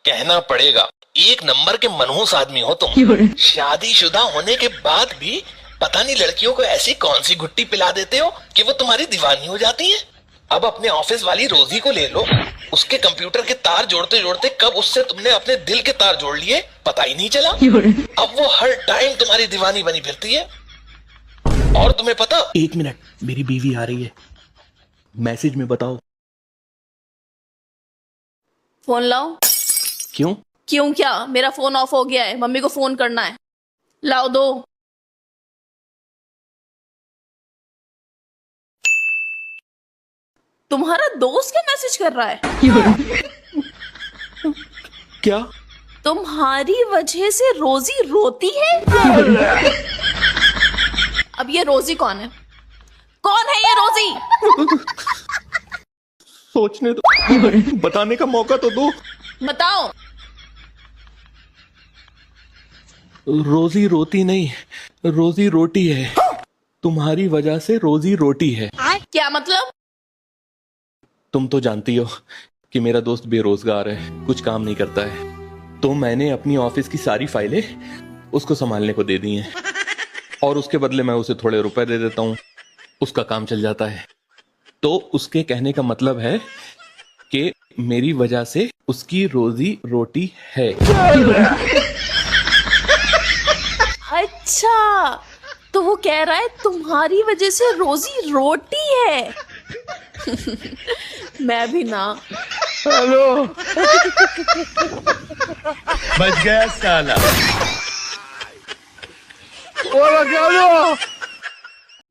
कहना पड़ेगा, एक नंबर के मनहूस आदमी हो तुम। शादीशुदा होने के बाद भी पता नहीं लड़कियों को ऐसी कौन सी गुट्टी पिला देते हो कि वो तुम्हारी दीवानी हो जाती है। अब अपने ऑफिस वाली रोजी को ले लो, उसके कंप्यूटर के तार जोड़ते जोड़ते कब उससे तुमने अपने दिल के तार जोड़ लिए पता ही नहीं चला। अब वो हर टाइम तुम्हारी दीवानी बनी फिरती है। और तुम्हें पता, 1 मिनट, मेरी बीवी आ रही है, मैसेज में बताओ। फोन लाओ। क्यों? क्यों क्या, मेरा फोन ऑफ हो गया है, मम्मी को फोन करना है। लाओ दो। तुम्हारा दोस्त क्या मैसेज कर रहा है? क्या? तुम्हारी वजह से रोजी रोती है? अब ये रोजी कौन है? कौन है ये रोजी? सोचने दो, बताने का मौका तो दो। बताओ। रोजी रोती नहीं, रोजी रोटी है। तुम्हारी वजह से रोजी रोटी है। क्या मतलब? तुम तो जानती हो कि मेरा दोस्त बेरोजगार है, कुछ काम नहीं करता है, तो मैंने अपनी ऑफिस की सारी फाइलें उसको संभालने को दे दी हैं और उसके बदले मैं उसे थोड़े रुपए दे देता हूं, उसका काम चल जाता है। तो उसके कहने का मतलब है कि मेरी वजह से उसकी रोजी रोटी है। अच्छा, तो वो कह रहा है तुम्हारी वजह से रोजी रोटी है। मैं भी ना। हेलो। बच गया साला।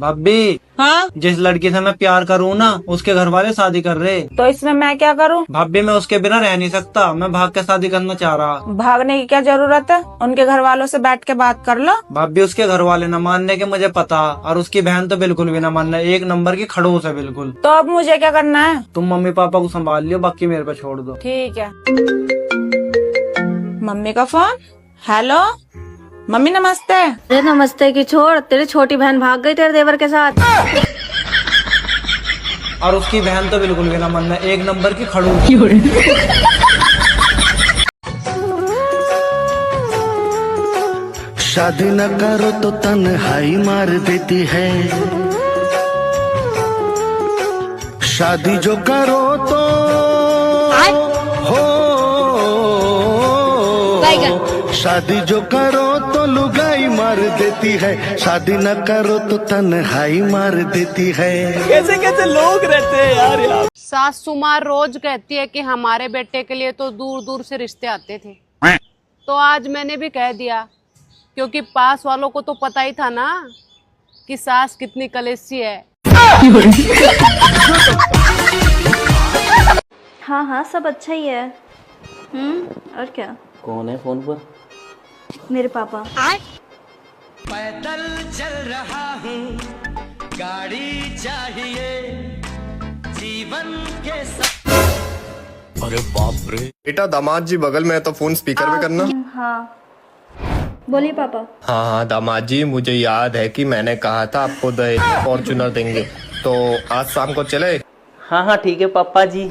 भाभी, हाँ, जिस लड़की से मैं प्यार करूँ ना, उसके घर वाले शादी कर रहे। तो इसमें मैं क्या करूँ? भाभी, मैं उसके बिना रह नहीं सकता, मैं भाग के शादी करना चाह रहा। भागने की क्या जरूरत है? उनके घर वालों से बैठ के बात कर लो। भाभी, उसके घर वाले न मानने के मुझे पता, और उसकी बहन तो बिल्कुल भी न मानना, एक नंबर की खड़ूस है बिल्कुल। तो अब मुझे क्या करना है? तुम मम्मी पापा को संभाल लियो, बाकी मेरे पे छोड़ दो। ठीक है। मम्मी का फोन। हेलो मम्मी, नमस्ते। अरे नमस्ते की छोड़, तेरी छोटी बहन भाग गई तेरे देवर के साथ। और उसकी बहन तो बिल्कुल भी न मानना, एक नंबर की खड़ूस। शादी न करो तो तन्हाई मार देती है, शादी जो करो तो हो, शादी जो करो तो लुगाई मार देती है, शादी न करो तो तन्हाई मार देती है। कैसे कैसे लोग रहते हैं यार। सासू माँ रोज कहती है कि हमारे बेटे के लिए तो दूर दूर से रिश्ते आते थे, तो आज मैंने भी कह दिया, क्योंकि पास वालों को तो पता ही था ना कि सास कितनी कलेसी है। हाँ हाँ, सब अच्छा ही है। और क्या? कौन है फोन पर? मेरे पापा। पैदल चल रहा हूँ, गाड़ी चाहिए जीवन के साथ। अरे बाप रे। बेटा, दामाद जी बगल में है तो फोन स्पीकर पे करना। हाँ बोलिए पापा। हाँ हाँ दामाद जी, मुझे याद है कि मैंने कहा था आपको फॉर्च्यूनर देंगे, तो आज शाम को चले। हाँ हाँ ठीक है पापा जी।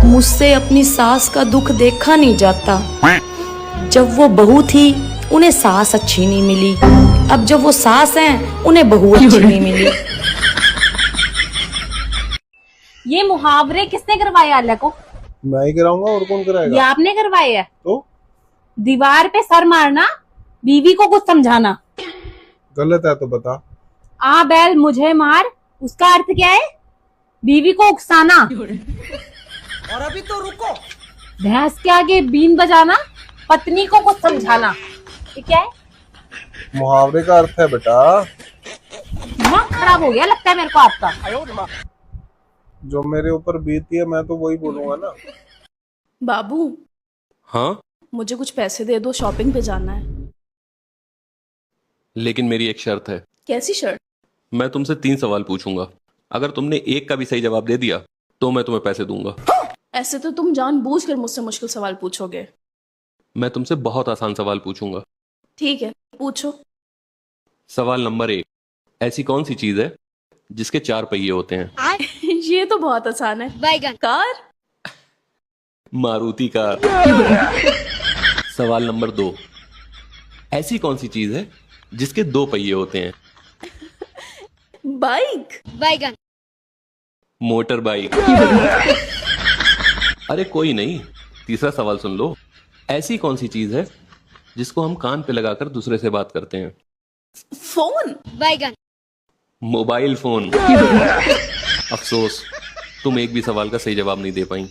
मुझसे अपनी सास का दुख देखा नहीं जाता। जब वो बहू थी उन्हें सास अच्छी नहीं मिली, अब जब वो सास हैं उन्हें बहू अच्छी नहीं मिली। ये मुहावरे किसने करवाए अल्लाह को? मैं ही कराऊंगा, और कौन कराएगा? ये आपने करवाए है? तो दीवार पे सर मारना, बीवी को कुछ समझाना। गलत है तो बता। आ बैल मुझे मार, उसका अर्थ क्या है? बीवी को उकसाना। और अभी तो रुको। भैंस के आगे बीन बजाना, पत्नी को कुछ समझाना। ये क्या है? मुहावरे का अर्थ है बेटा। दिमाग खराब हो गया लगता है मेरे को आपका। जो मेरे ऊपर बीती है मैं तो वही बोलूंगा ना। बाबू, हाँ, मुझे कुछ पैसे दे दो, शॉपिंग पे जाना है। लेकिन मेरी एक शर्त है। कैसी शर्ट? मैं तुमसे 3 सवाल पूछूंगा, अगर तुमने एक का भी सही जवाब दे दिया तो मैं तुम्हें पैसे दूंगा। ऐसे तो तुम जानबूझकर मुझसे मुश्किल सवाल पूछोगे। मैं तुमसे बहुत आसान सवाल पूछूंगा। ठीक है, पूछो। सवाल नंबर 1, ऐसी कौन सी चीज है जिसके 4 पहिए होते हैं? ये तो बहुत आसान है। बैगन। कार। मारुति कार। सवाल नंबर 2, ऐसी कौन सी चीज है जिसके 2 पहिए होते हैं? बाइक। बैगन। Motor bike. अरे कोई नहीं, तीसरा सवाल सुन लो। ऐसी कौन सी चीज है जिसको हम कान पे लगाकर दूसरे से बात करते हैं? फोन। बैगन। Mobile phone. अफसोस, तुम एक भी सवाल का सही जवाब नहीं दे पाई।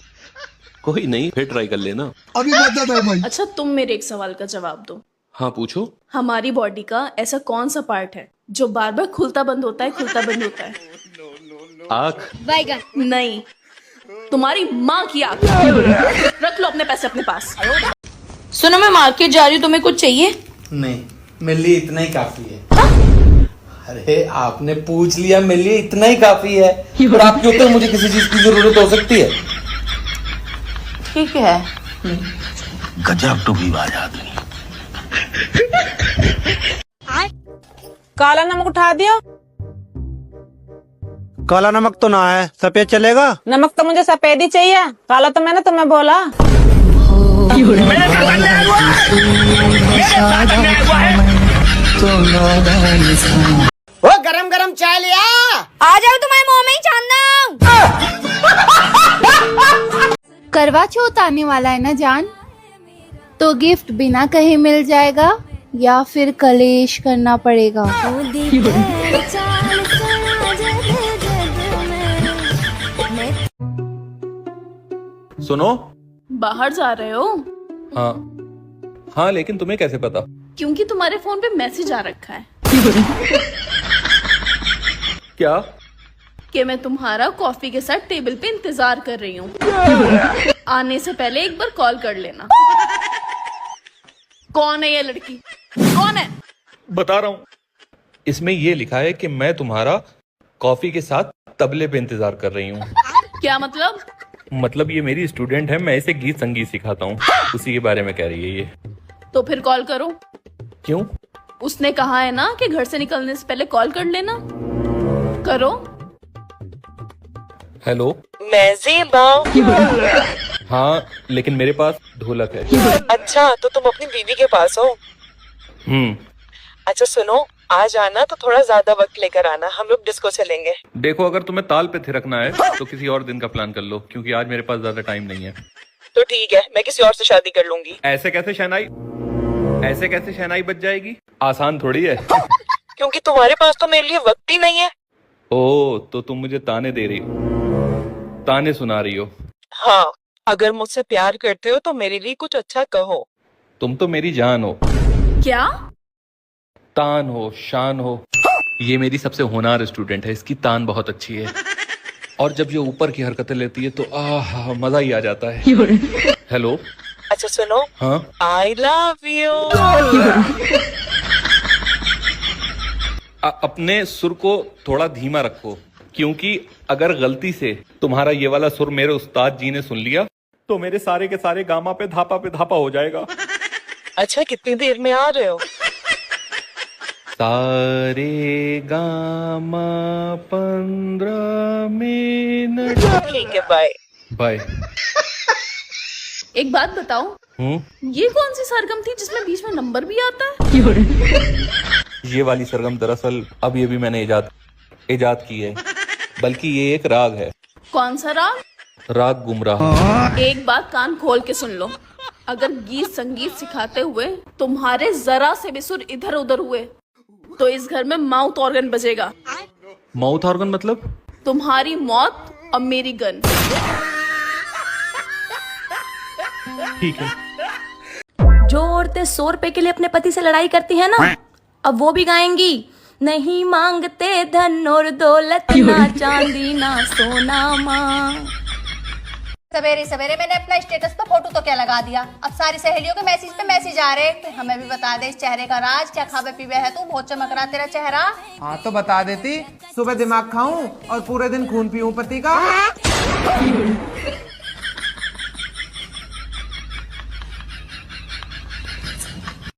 कोई नहीं, फिर ट्राई कर लेना। अभी मदद है भाई। अच्छा, तुम मेरे एक सवाल का जवाब दो। हाँ पूछो। हमारी बॉडी का ऐसा कौन सा पार्ट है जो बार बार खुलता बंद होता है, खुलता बंद होता है? आँख। बैगन। नहीं, तुम्हारी माँ की आँख। रख लो अपने पैसे अपने पास। सुनो, मैं मार्केट जा रही हूँ, तुम्हें कुछ चाहिए? नहीं, मेरे लिए इतना ही काफी है। अरे आपने पूछ लिया, मेरे लिए इतना ही काफी है। और आपके ऊपर मुझे किसी चीज की जरूरत हो सकती है? ठीक है। गजब टू भी बाज आदमी। काला नमक उठा दियो। काला नमक तो ना है, सफेद चलेगा? नमक तो मुझे सफेद ही चाहिए, काला तो मैंने तुम्हें बोला। ओ गरम गरम चाय लिया। आ जाओ, तुम्हारे मुंह में ही छानना। करवा चौथ आने वाला है ना जान, तो गिफ्ट बिना कहे मिल जाएगा या फिर कलेश करना पड़ेगा? सुनो। बाहर जा रहे हो? हाँ हाँ, लेकिन तुम्हें कैसे पता? क्योंकि तुम्हारे फोन पे मैसेज आ रखा है क्या? कि मैं तुम्हारा कॉफी के साथ टेबल पे इंतजार कर रही हूँ। आने से पहले एक बार कॉल कर लेना। कौन है ये लड़की? कौन है? बता रहा हूँ, इसमें ये लिखा है कि मैं तुम्हारा कॉफी के साथ तबले पे इंतजार कर रही हूँ। क्या मतलब? मतलब ये मेरी स्टूडेंट है, मैं इसे गीत संगीत सिखाता हूँ, उसी के बारे में कह रही है ये। तो फिर कॉल करो। क्यों? उसने कहा है ना कि घर से निकलने से पहले कॉल कर लेना। करो। हेलो। मैं ज़ेबा। हाँ, लेकिन मेरे पास ढोलक है। अच्छा, तो तुम अपनी बीवी के पास हो? अच्छा सुनो, आज आना तो थोड़ा ज्यादा वक्त लेकर आना, हम लोग डिस्को चलेंगे। देखो, अगर तुम्हें ताल पे थिरकना है तो किसी और दिन का प्लान कर लो, क्योंकि आज मेरे पास ज्यादा टाइम नहीं है। तो ठीक है, मैं किसी और से शादी कर लूंगी। ऐसे कैसे शहनाई बज जाएगी? आसान थोड़ी है। क्योंकि तुम्हारे पास तो मेरे लिए वक्त ही नहीं है। ओ, तो तुम मुझे ताने दे रही हो, ताने सुना रही हो? हाँ, अगर मुझसे प्यार करते हो तो मेरे लिए कुछ अच्छा कहो। तुम तो मेरी जान हो। क्या? तान हो, शान हो। ये मेरी सबसे होनहार स्टूडेंट है, इसकी तान बहुत अच्छी है, और जब ये ऊपर की हरकतें लेती है तो मजा ही आ जाता है। हेलो। अच्छा सुनो। हाँ। I love you. अपने सुर को थोड़ा धीमा रखो, क्योंकि अगर गलती से तुम्हारा ये वाला सुर मेरे उस्ताद जी ने सुन लिया तो मेरे सारे के सारे गामा पे धापा हो जाएगा। अच्छा, कितनी देर में आ रहे हो? सारे गामा 15 मिनट। ठीक है, बाय बाय। एक बात बताओ, ये कौन सी सरगम थी जिसमें बीच में नंबर भी आता है? ये वाली सरगम दरअसल अब ये भी मैंने इजाद की है, बल्कि ये एक राग है। कौन सा राग? राग गुमराह। एक बात कान खोल के सुन लो, अगर गीत संगीत सिखाते हुए तुम्हारे जरा से भी सुर इधर उधर हुए तो इस घर में माउथ ऑर्गन बजेगा। माउथ ऑर्गन मतलब? तुम्हारी मौत और मेरी गन। ठीक है। जो औरतें 100 रुपए के लिए अपने पति से लड़ाई करती है ना, अब वो भी गाएंगी। नहीं मांगते धन और दौलत, ना चांदी ना सोना माँ। सवेरे सवेरे मैंने अपना स्टेटस पे फोटो तो क्या लगा दिया, अब सारी सहेलियों के मैसेज पे मैसेज आ रहे, तो हमें भी बता दे इस चेहरे का राज, क्या खावे पीवे है तू, बहुत चमक रहा तेरा चेहरा। हाँ तो बता देती, सुबह दिमाग खाऊं और पूरे दिन खून पीऊं पति का।